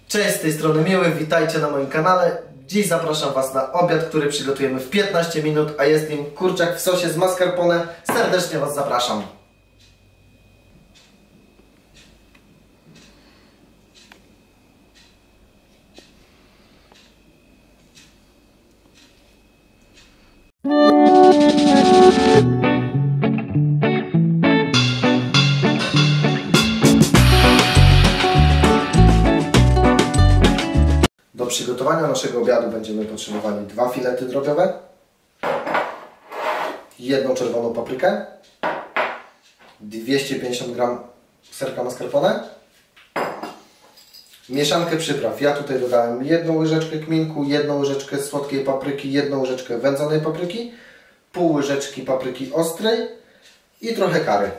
Cześć, z tej strony Miły, witajcie na moim kanale. Dziś zapraszam Was na obiad, który przygotujemy w 15 minut, a jest nim kurczak w sosie z mascarpone. Serdecznie Was zapraszam. Do przygotowania naszego obiadu będziemy potrzebowali 2 filety drobiowe, 1 czerwoną paprykę, 250 g serka mascarpone, mieszankę przypraw. Ja tutaj dodałem 1 łyżeczkę kminku, 1 łyżeczkę słodkiej papryki, 1 łyżeczkę wędzonej papryki, pół łyżeczki papryki ostrej i trochę curry.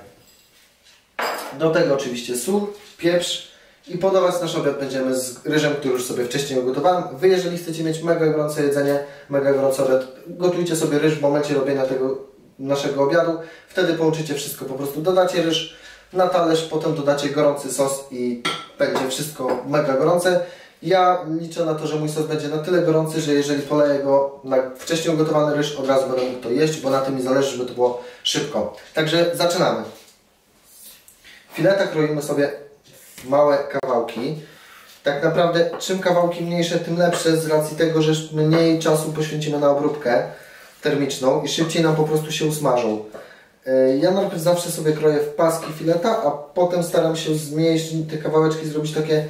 Do tego oczywiście sól, pieprz. I podawać nasz obiad będziemy z ryżem, który już sobie wcześniej ugotowałem. Wy, jeżeli chcecie mieć mega gorące jedzenie, mega gorący obiad, gotujcie sobie ryż w momencie robienia tego naszego obiadu. Wtedy połączycie wszystko, po prostu dodacie ryż na talerz, potem dodacie gorący sos i będzie wszystko mega gorące. Ja liczę na to, że mój sos będzie na tyle gorący, że jeżeli poleję go na wcześniej ugotowany ryż, od razu będę mógł to jeść, bo na tym mi zależy, żeby to było szybko. Także zaczynamy. Fileta kroimy sobie małe kawałki. Tak naprawdę czym kawałki mniejsze, tym lepsze, z racji tego, że mniej czasu poświęcimy na obróbkę termiczną i szybciej nam po prostu się usmażą. Ja najpierw zawsze sobie kroję w paski fileta, a potem staram się zmniejszyć te kawałeczki, zrobić takie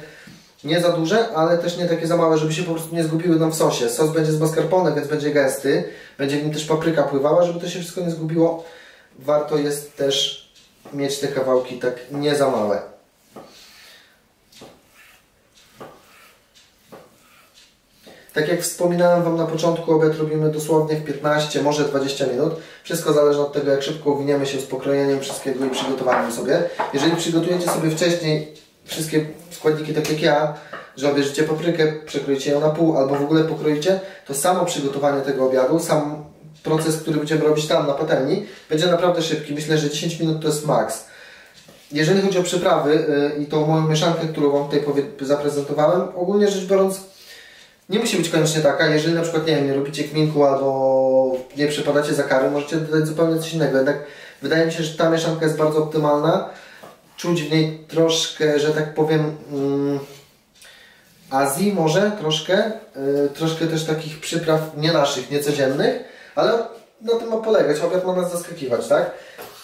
nie za duże, ale też nie takie za małe, żeby się po prostu nie zgubiły nam w sosie. Sos będzie z mascarpone, więc będzie gęsty. Będzie w nim też papryka pływała, żeby to się wszystko nie zgubiło. Warto jest też mieć te kawałki tak nie za małe. Tak jak wspominałem Wam na początku, obiad robimy dosłownie w 15, może 20 minut. Wszystko zależy od tego, jak szybko uwiniemy się z pokrojeniem wszystkiego i przygotowaniem sobie. Jeżeli przygotujecie sobie wcześniej wszystkie składniki tak jak ja, że obierzecie paprykę, przekroicie ją na pół albo w ogóle pokroicie, to samo przygotowanie tego obiadu, sam proces, który będziemy robić tam na patelni, będzie naprawdę szybki. Myślę, że 10 minut to jest maks. Jeżeli chodzi o przyprawy i tą moją mieszankę, którą Wam tutaj zaprezentowałem, ogólnie rzecz biorąc, nie musi być koniecznie taka. Jeżeli na przykład, nie wiem, nie lubicie kminku albo nie przepadacie za curry, możecie dodać zupełnie coś innego. Jednak wydaje mi się, że ta mieszanka jest bardzo optymalna. Czuć w niej troszkę, że tak powiem, Azji może, troszkę też takich przypraw nie naszych, niecodziennych, ale na tym ma polegać. Obiad ma nas zaskakiwać, tak?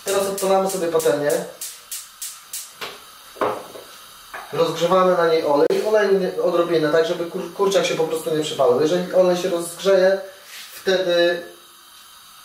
Teraz odpalamy sobie patelnię. Rozgrzewamy na niej olej. Oleju odrobinę, tak żeby kurczak się po prostu nie przypalił. Jeżeli olej się rozgrzeje, wtedy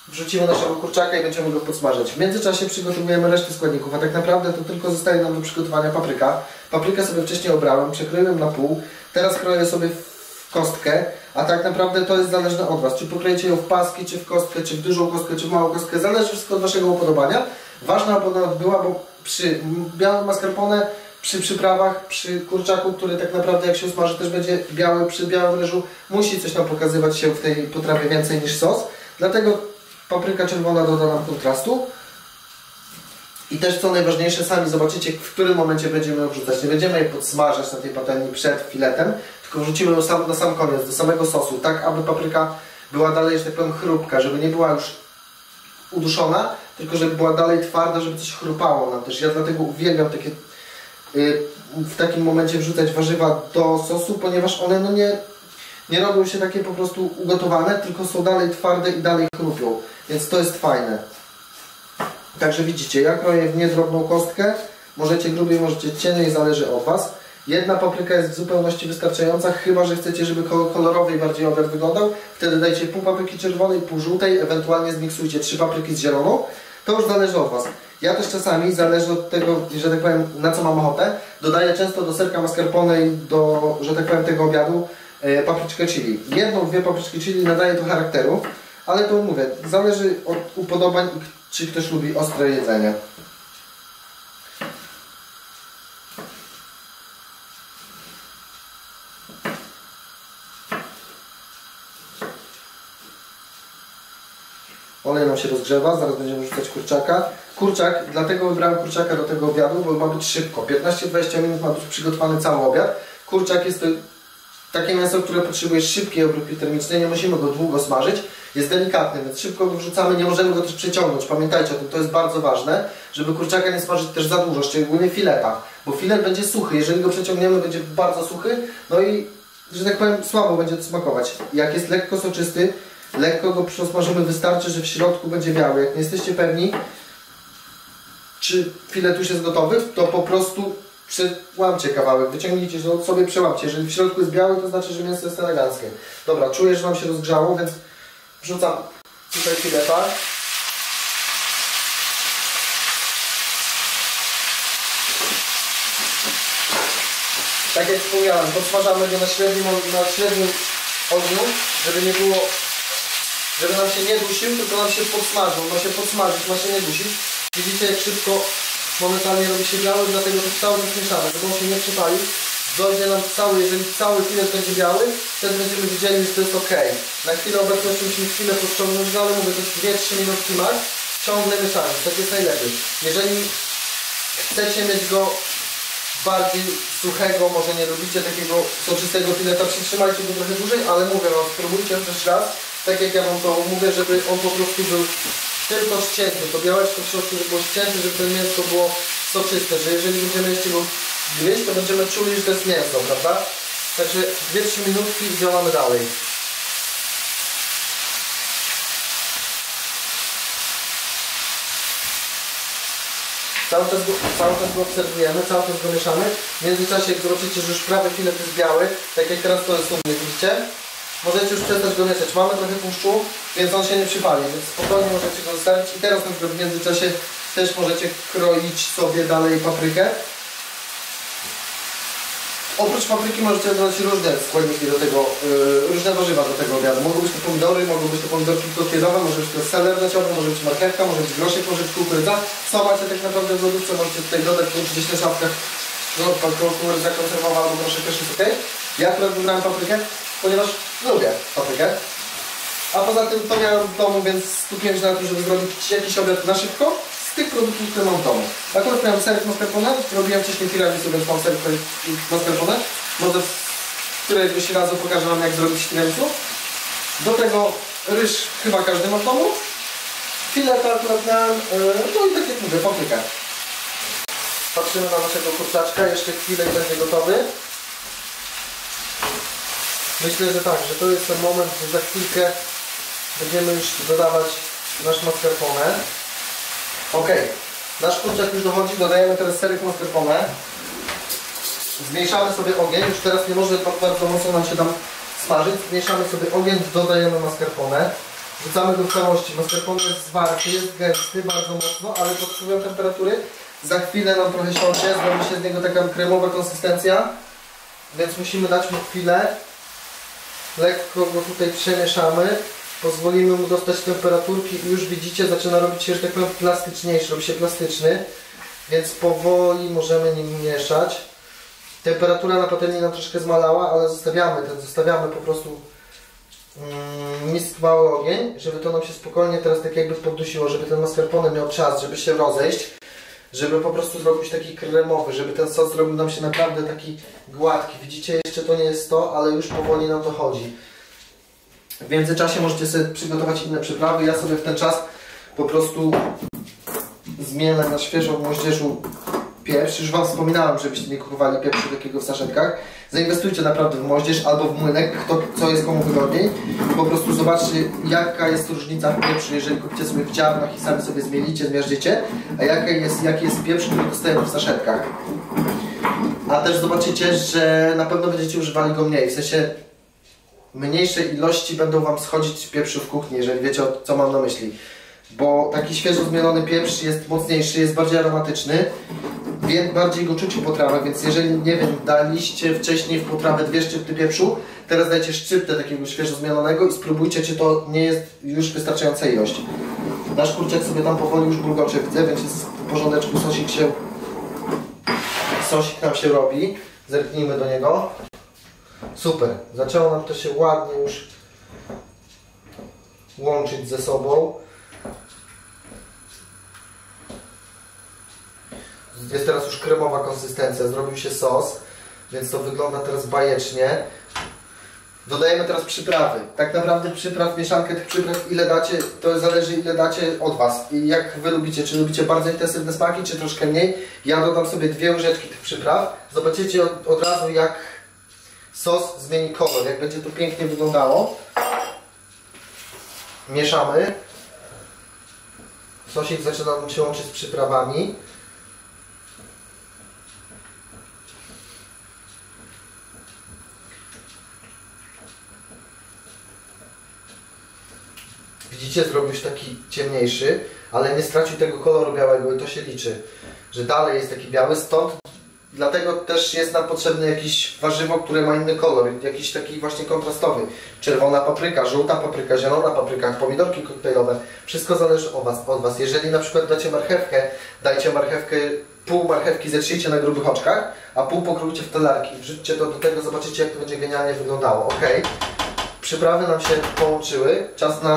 wrzucimy naszego kurczaka i będziemy go podsmażać. W międzyczasie przygotowujemy resztę składników, a tak naprawdę to tylko zostaje nam do przygotowania papryka. Paprykę sobie wcześniej obrałem, przekroiłem na pół. Teraz kroję sobie w kostkę, a tak naprawdę to jest zależne od Was. Czy pokroicie ją w paski, czy w kostkę, czy w dużą kostkę, czy w małą kostkę. Zależy wszystko od Waszego upodobania. Ważna opodoba była, bo przy białym mascarpone, przy przyprawach, przy kurczaku, który tak naprawdę jak się usmaży też będzie biały, przy białym ryżu musi coś tam pokazywać się w tej potrawie więcej niż sos. Dlatego papryka czerwona doda nam kontrastu. I też co najważniejsze, sami zobaczycie, w którym momencie będziemy ją wrzucać. Nie będziemy jej podsmażać na tej patelni przed filetem, tylko wrzucimy ją na sam koniec, do samego sosu, tak aby papryka była dalej, że tak powiem, chrupka, żeby nie była już uduszona, tylko żeby była dalej twarda, żeby coś chrupało nam też. Ja dlatego uwielbiam w takim momencie wrzucać warzywa do sosu, ponieważ one nie robią się takie po prostu ugotowane, tylko są dalej twarde i dalej chrupią, więc to jest fajne. Także widzicie, ja kroję w niedrobną kostkę, możecie grubiej, możecie cieniej, zależy od Was. Jedna papryka jest w zupełności wystarczająca, chyba że chcecie, żeby kolorowy i bardziej obiad wyglądał, wtedy dajcie pół papryki czerwonej, pół żółtej, ewentualnie zmiksujcie 3 papryki z zieloną, to już zależy od Was. Ja też czasami, zależy od tego, że tak powiem, na co mam ochotę, dodaję często do serka mascarpone i do, że tak powiem, tego obiadu papryczkę chili. 1-2 papryczki chili nadaje to charakteru, ale to mówię, zależy od upodobań, czy ktoś lubi ostre jedzenie. Olej nam się rozgrzewa, zaraz będziemy wrzucać kurczaka. Kurczak, dlatego wybrałem kurczaka do tego obiadu, bo ma być szybko. 15-20 minut ma być przygotowany cały obiad. Kurczak jest to takie mięso, które potrzebuje szybkiej obróbki termicznej, nie musimy go długo smażyć. Jest delikatny, więc szybko go wrzucamy, nie możemy go też przeciągnąć. Pamiętajcie o tym, to jest bardzo ważne, żeby kurczaka nie smażyć też za dużo, szczególnie w filetach, bo filet będzie suchy, jeżeli go przeciągniemy, będzie bardzo suchy, no i, że tak powiem, słabo będzie to smakować. Jak jest lekko soczysty, lekko go przesmażymy, wystarczy, że w środku będzie biały. Jak nie jesteście pewni, czy filet już jest gotowy, to po prostu przełamcie kawałek, wyciągnijcie, sobie przełamcie. Jeżeli w środku jest biały, to znaczy, że mięso jest eleganckie. Dobra, czuję, że nam się rozgrzało, więc wrzucam tutaj fileta. Tak jak wspomniałem, podsmażamy go na średnim ogniu, żeby nie było, żeby nam się nie dusił, tylko nam się podsmażył. Ma się podsmażyć, ma się nie dusić. Widzicie, jak szybko momentalnie robi się biały, dlatego to cały czas mieszamy, żeby on się nie przypalił. Dojdzie nam cały, jeżeli cały filet będzie biały, wtedy będziemy widzieli, że to jest ok. Na chwilę obecną musimy chwilę podciągnąć, ale mówię, to 2-3 minutki max, ciągle mieszamy, tak jest najlepiej. Jeżeli chcecie mieć go bardziej suchego, może nie lubicie takiego soczystego fileta, przytrzymajcie go trochę dłużej, ale mówię wam, spróbujcie też raz, tak jak ja wam to mówię, żeby on po prostu był tylko ścięty, to białeczko w środku, żeby było ścięte, żeby to mięso było soczyste, że jeżeli będziemy jeszcze go gryźć, to będziemy czuli, że to jest mięso, prawda? Także 2-3 minutki i działamy dalej. Cały czas go obserwujemy, cały czas go mieszamy. W międzyczasie, jak zobaczycie, że już prawie filet jest biały, tak jak teraz to jest u mnie, widzicie? Możecie już przestać go mieszać. Mamy trochę tłuszczu, więc on się nie przypali, więc spokojnie możecie go zostawić. I teraz na przykład w międzyczasie też możecie kroić sobie dalej paprykę. Oprócz papryki możecie dodać różne składniki do tego, różne warzywa do tego obiadu. Mogą być to pomidory, mogą być to pomidorki kokierowe, może być to seler naciowy, może być marchewka, może być groszek, może być kukurydza. Co macie tak naprawdę w lodówce, możecie tutaj dodać, gdzieś na szafkach. No, kukurydza konserwowa albo groszek też jest ok. Ja akurat wybrałem paprykę, ponieważ lubię paprykę. A poza tym to miałem w domu, więc skupiłem się na tym, żeby zrobić jakiś obiad na szybko z tych produktów, które mam w domu. Akurat miałem serek mascarpone, robiłem wcześniej tiramisu, więc mam serek mascarpone. Może w którejś razu pokażę wam, jak zrobić tiramisu. Do tego ryż chyba każdy ma w domu. Fileta akurat miałem, no i tak jak mówię, paprykę. Patrzymy na naszego kurczaczka, jeszcze chwilę i będzie gotowy. Myślę, że tak, że to jest ten moment, że za chwilkę będziemy już dodawać nasz mascarpone. Ok, nasz kurczak już dochodzi, dodajemy teraz serek mascarpone. Zmniejszamy sobie ogień, już teraz nie może bardzo mocno nam się tam smażyć. Zmniejszamy sobie ogień, dodajemy mascarpone. Wrzucamy go w całości. Mascarpone jest zwarty, jest gęsty bardzo mocno, ale pod wpływem temperatury za chwilę nam trochę siądzie, zrobi się z niego taka kremowa konsystencja. Więc musimy dać mu chwilę. Lekko go tutaj przemieszamy, pozwolimy mu dostać temperaturki i już widzicie, zaczyna robić się, że tak powiem, plastyczniejszy, robi się plastyczny, więc powoli możemy nim mieszać. Temperatura na patelni nam troszkę zmalała, ale zostawiamy po prostu mały ogień, żeby to nam się spokojnie teraz tak jakby poddusiło, żeby ten mascarpone miał czas, żeby się rozejść, żeby po prostu zrobić taki kremowy, żeby ten sos zrobił nam się naprawdę taki gładki. Widzicie, jeszcze to nie jest to, ale już powoli nam to chodzi. W międzyczasie możecie sobie przygotować inne przyprawy. Ja sobie w ten czas po prostu zmielę na świeżo w moździerzu pieprz. Już wam wspominałem, żebyście nie kupowali pieprzu takiego w saszetkach. Zainwestujcie naprawdę w moździerz albo w młynek, co jest komu wygodniej. Po prostu zobaczcie, jaka jest różnica w pieprzu, jeżeli kupicie sobie w ziarnach i sami sobie zmielicie, zmierzycie, a jaki jest pieprz, który dostajemy w saszetkach. A też zobaczycie, że na pewno będziecie używali go mniej, w sensie mniejszej ilości będą wam schodzić pieprzu w kuchni, jeżeli wiecie, co mam na myśli. Bo taki świeżo zmielony pieprz jest mocniejszy, jest bardziej aromatyczny, bardziej go czuć w potrawach, więc jeżeli, nie wiem, daliście wcześniej w potrawę 2 szczypty pieprzu, teraz dajcie szczyptę takiego świeżo zmielonego i spróbujcie, czy to nie jest już wystarczająca ilość. Nasz kurczak sobie tam powoli już bulgocze widzę, więc jest w porządeczku, sosik nam się robi. Zerknijmy do niego. Super, zaczęło nam to się ładnie już łączyć ze sobą. Jest teraz już kremowa konsystencja, zrobił się sos. Więc to wygląda teraz bajecznie. Dodajemy teraz przyprawy. Tak naprawdę mieszankę tych przypraw ile dacie, to zależy ile dacie od Was. I jak Wy lubicie, czy lubicie bardzo intensywne smaki, czy troszkę mniej. Ja dodam sobie 2 łyżeczki tych przypraw. Zobaczycie od razu jak sos zmieni kolor, jak będzie to pięknie wyglądało. Mieszamy. Sosik zaczyna nam się łączyć z przyprawami. Widzicie, zrobił się taki ciemniejszy, ale nie stracił tego koloru białego i to się liczy, że dalej jest taki biały, stąd dlatego też jest nam potrzebne jakieś warzywo, które ma inny kolor, jakiś taki właśnie kontrastowy. Czerwona papryka, żółta papryka, zielona papryka, pomidorki koktajlowe, wszystko zależy od Was. Jeżeli na przykład dacie marchewkę, dajcie marchewkę, pół marchewki zetrzyjcie na grubych oczkach, a pół pokrójcie w talarki, wrzućcie to do tego, zobaczycie jak to będzie genialnie wyglądało. Ok, przyprawy nam się połączyły, czas na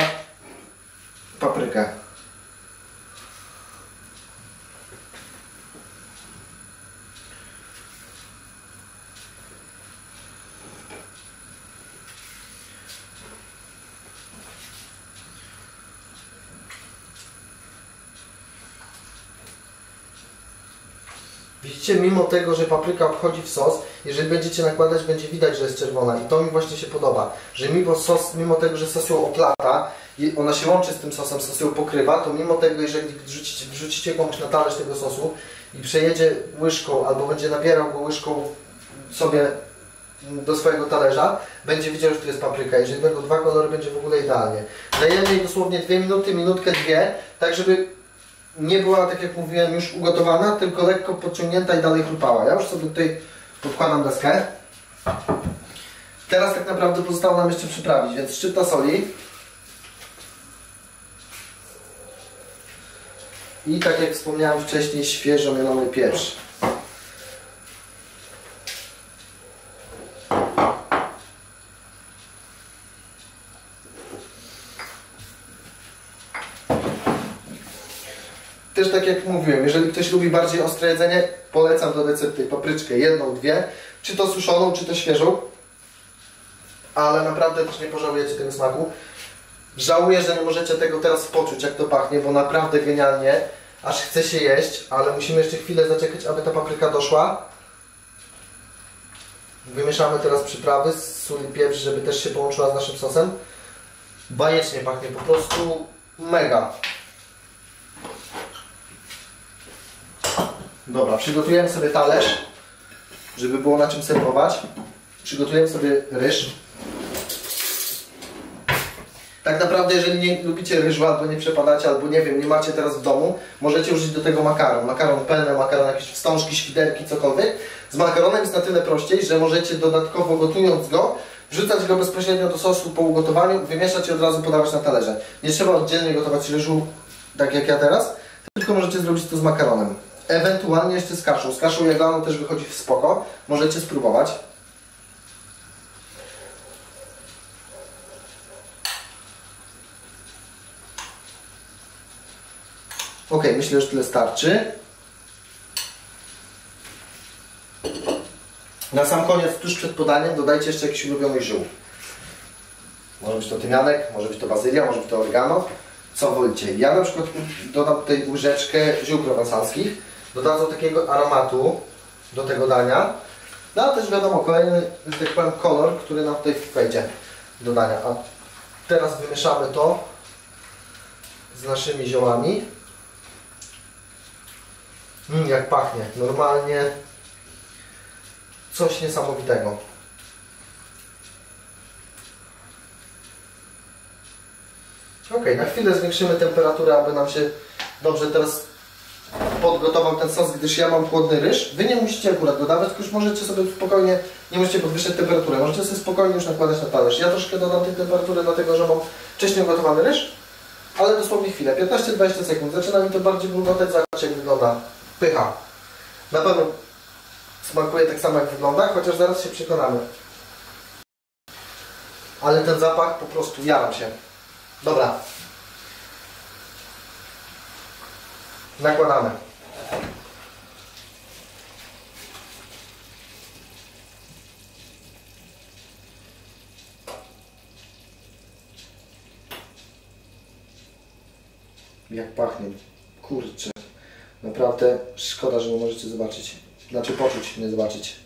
paprykę. Widzicie, mimo tego, że papryka wchodzi w sos, jeżeli będziecie nakładać, będzie widać, że jest czerwona. I to mi właśnie się podoba, że mimo tego, że sos ją oplata, i ona się łączy z tym sosem, sos ją pokrywa, to mimo tego, jeżeli wrzucicie komuś na talerz tego sosu i przejedzie łyżką, albo będzie nabierał go łyżką sobie do swojego talerza, będzie widział, że tu jest papryka. Jeżeli będą 2 kolory, będzie w ogóle idealnie. Dajemy jej dosłownie 2 minuty, minutkę, 2, tak żeby nie była, tak jak mówiłem, już ugotowana, tylko lekko podciągnięta i dalej chrupała. Ja już sobie tutaj podkładam deskę. Teraz tak naprawdę pozostało nam jeszcze przyprawić, więc szczypta soli. I tak jak wspomniałem wcześniej, świeżo mielony pieprz. Też tak jak mówiłem, jeżeli ktoś lubi bardziej ostre jedzenie, polecam do recepty papryczkę 1, 2, czy to suszoną, czy to świeżą. Ale naprawdę też nie pożałujecie tego smaku. Żałuję, że nie możecie tego teraz poczuć, jak to pachnie, bo naprawdę genialnie, aż chce się jeść, ale musimy jeszcze chwilę zaczekać, aby ta papryka doszła. Wymieszamy teraz przyprawy, sól i pieprz, żeby też się połączyła z naszym sosem. Bajecznie pachnie, po prostu mega. Dobra, przygotujemy sobie talerz, żeby było na czym serwować. Przygotujemy sobie ryż. Tak naprawdę, jeżeli nie lubicie ryżu, albo nie przepadacie, albo nie wiem, nie macie teraz w domu, możecie użyć do tego makaron. Makaron penne, makaron jakieś wstążki, świderki, cokolwiek. Z makaronem jest na tyle prościej, że możecie dodatkowo gotując go, wrzucać go bezpośrednio do sosu po ugotowaniu, wymieszać i od razu podawać na talerze. Nie trzeba oddzielnie gotować ryżu, tak jak ja teraz, tylko możecie zrobić to z makaronem. Ewentualnie jeszcze z kaszą. Z kaszą jaglaną też wychodzi w spoko. Możecie spróbować. Ok, myślę, że tyle starczy. Na sam koniec, tuż przed podaniem, dodajcie jeszcze jakiś ulubiony ziół. Może być to tymianek, może być to bazylia, może być to oregano. Co wolicie. Ja na przykład dodam tutaj łyżeczkę ziół prowansalskich. Dodadzą takiego aromatu do tego dania. No a też wiadomo, kolejny, że tak powiem, kolor, który nam tutaj wejdzie do dania. A teraz wymieszamy to z naszymi ziołami. Jak pachnie. Normalnie coś niesamowitego. Ok, na chwilę zwiększymy temperaturę, aby nam się dobrze teraz podgotował ten sos, gdyż ja mam chłodny ryż. Wy nie musicie akurat dodawać, tylko już możecie sobie spokojnie, nie musicie podwyższać temperatury, możecie sobie spokojnie już nakładać na talerz. Ja troszkę dodam tej temperatury, dlatego że mam wcześniej ugotowany ryż, ale dosłownie chwilę, 15-20 sekund. Zaczyna mi to bardziej bulgotać, zobaczcie jak wygląda. Pycha. Na pewno smakuje tak samo jak wygląda, chociaż zaraz się przekonamy. Ale ten zapach po prostu jaram się. Dobra. Nakładamy. Jak pachnie. Kurczę. Naprawdę szkoda, że nie możecie zobaczyć. Znaczy poczuć, nie zobaczyć.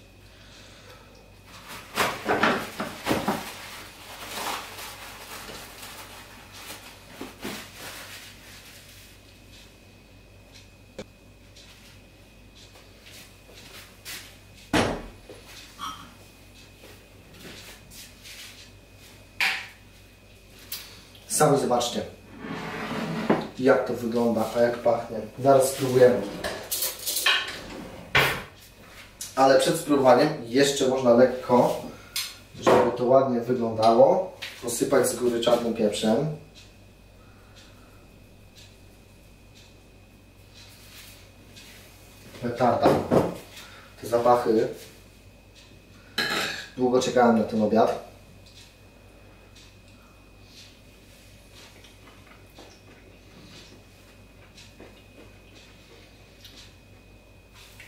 Sami zobaczcie, jak to wygląda, a jak pachnie. Zaraz spróbujemy. Ale przed spróbowaniem jeszcze można lekko, żeby to ładnie wyglądało, posypać z góry czarnym pieprzem. Petarda. Te zapachy. Długo czekałem na ten obiad.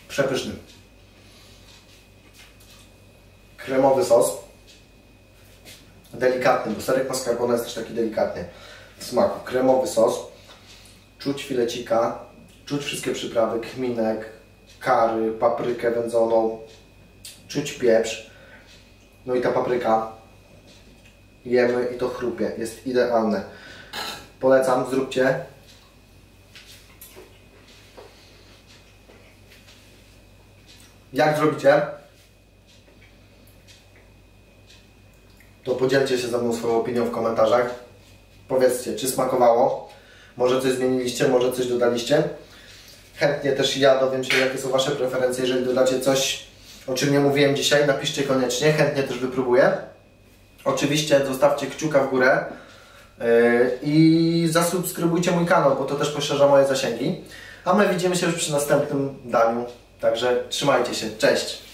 Przepyszny. Kremowy sos. Delikatny, bo serek mascarpone jest też taki delikatny w smaku. Kremowy sos. Czuć filecika. Czuć wszystkie przyprawy. Kminek, curry, paprykę wędzoną. Czuć pieprz. No i ta papryka. Jemy i to chrupie. Jest idealne. Polecam, zróbcie. Jak zrobicie, to podzielcie się ze mną swoją opinią w komentarzach. Powiedzcie, czy smakowało, może coś zmieniliście, może coś dodaliście. Chętnie też ja dowiem się, jakie są Wasze preferencje. Jeżeli dodacie coś, o czym nie mówiłem dzisiaj, napiszcie koniecznie, chętnie też wypróbuję. Oczywiście zostawcie kciuka w górę i zasubskrybujcie mój kanał, bo to też poszerza moje zasięgi. A my widzimy się już przy następnym daniu. Także trzymajcie się. Cześć!